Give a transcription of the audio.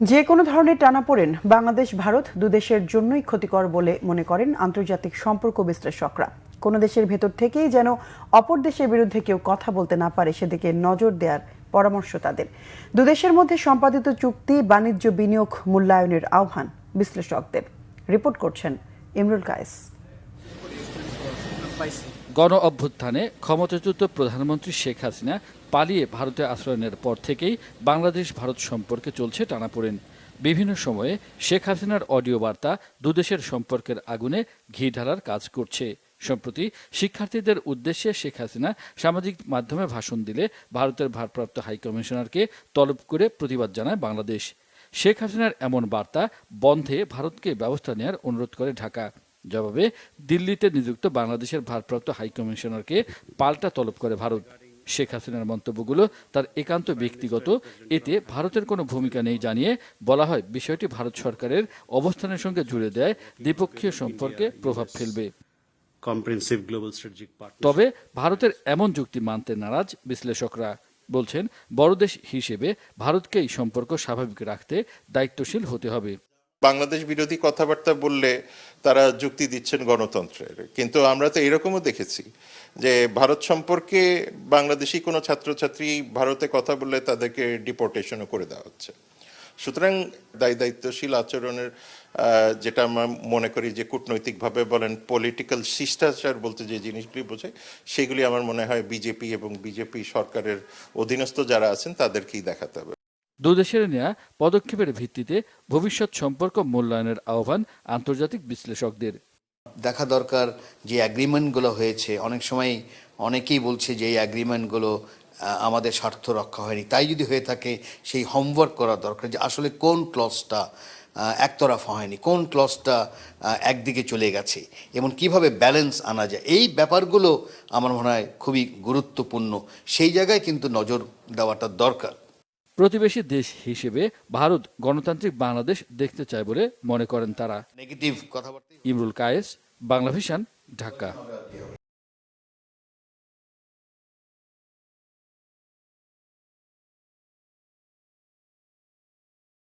যে কোনো ধরনের টানাপোড়েন বাংলাদেশ ভারত দুদেশের জন্যই ক্ষতিকর বলে মনে করেন আন্তর্জাতিক সম্পর্ক বিশ্লেষকরা। কোনো দেশের ভেতর থেকেই যেন অপর দেশের বিরুদ্ধে কেউ কথা বলতে না পারে সেদিকে নজর দেওয়ার পরামর্শ তাদের। দুদেশের মধ্যে সম্পাদিত চুক্তি বাণিজ্য বিনিয়োগ মূল্যায়নের আহ্বান বিশ্লেষকদের। রিপোর্ট করছেন ইমরুল কায়েস। গণ অভ্যুত্থানে ক্ষমতাচ্যুত প্রধানমন্ত্রী শেখ হাসিনা পালিয়ে ভারতে আশ্রয় নেওয়ার পর থেকেই বাংলাদেশ ভারত সম্পর্কে চলছে টানাপোড়েন। বিভিন্ন সময়ে শেখ হাসিনার অডিও বার্তা দুদেশের সম্পর্কের আগুনে ঘি ঢালার কাজ করছে। সম্প্রতি শিক্ষার্থীদের উদ্দেশ্যে শেখ হাসিনা সামাজিক মাধ্যমে ভাষণ দিলে ভারতের ভারপ্রাপ্ত হাইকমিশনারকে তলব করে প্রতিবাদ জানায় বাংলাদেশ। শেখ হাসিনার এমন বার্তা বন্ধে ভারতকে ব্যবস্থা নেওয়ার অনুরোধ করে ঢাকা। জবাবে দিল্লিতে নিযুক্ত বাংলাদেশের ভারপ্রাপ্ত হাইকমিশনারকে পাল্টা তলব করে ভারত। শেখ হাসিনার মন্তব্যগুলো তার একান্ত ব্যক্তিগত, এতে ভারতের কোনো ভূমিকা নেই জানিয়ে বলা হয় বিষয়টি ভারত সরকারের অবস্থানের সঙ্গে জুড়ে দেয় দ্বিপক্ষীয় সম্পর্কে প্রভাব ফেলবে। তবে ভারতের এমন যুক্তি মানতে নারাজ বিশ্লেষকরা। বলছেন বড় দেশ হিসেবে ভারতকেই সম্পর্ক স্বাভাবিক রাখতে দায়িত্বশীল হতে হবে। বাংলাদেশ বিরোধী কথাবার্তা বললে তারা যুক্তি দিচ্ছেন গণতন্ত্রের, কিন্তু আমরা তো এরকমও দেখেছি যে ভারত সম্পর্কে বাংলাদেশি কোনো ছাত্রছাত্রী ভারতে কথা বললে তাদেরকে ডিপোর্টেশনও করে দেওয়া হচ্ছে। সুতরাং দায়িত্বশীল আচরণের যেটা আমরা মনে করি যে কূটনৈতিকভাবে বলেন পলিটিক্যাল শিষ্টাচার বলতে যে জিনিসগুলি বোঝায়, সেগুলি আমার মনে হয় বিজেপি এবং বিজেপি সরকারের অধীনস্থ যারা আছেন তাদেরকেই দেখাতে হবে। দুদেশের নেয়া পদক্ষেপের ভিত্তিতে ভবিষ্যৎ সম্পর্ক মূল্যায়নের আহ্বান আন্তর্জাতিক বিশ্লেষকদের। দেখা দরকার যে অ্যাগ্রিমেন্টগুলো হয়েছে, অনেক সময় অনেকেই বলছে যে এই অ্যাগ্রিমেন্টগুলো আমাদের স্বার্থ রক্ষা হয়নি। তাই যদি হয়ে থাকে সেই হোমওয়ার্ক করা দরকার যে আসলে কোন ক্লজটা একতরফা হয়নি, কোন ক্লজটা একদিকে চলে গেছে এবং কিভাবে ব্যালেন্স আনা যায়। এই ব্যাপারগুলো আমার মনে হয় খুবই গুরুত্বপূর্ণ, সেই জায়গায় কিন্তু নজর দেওয়াটা দরকার। প্রতিবেশী দেশ হিসেবে ভারত গণতান্ত্রিক বাংলাদেশ দেখতে চায় বলে মনে করেন তারা। নেগেটিভ কথাবার্তা। ইমরুল কায়েস, বাংলা ভিশন, ঢাকা।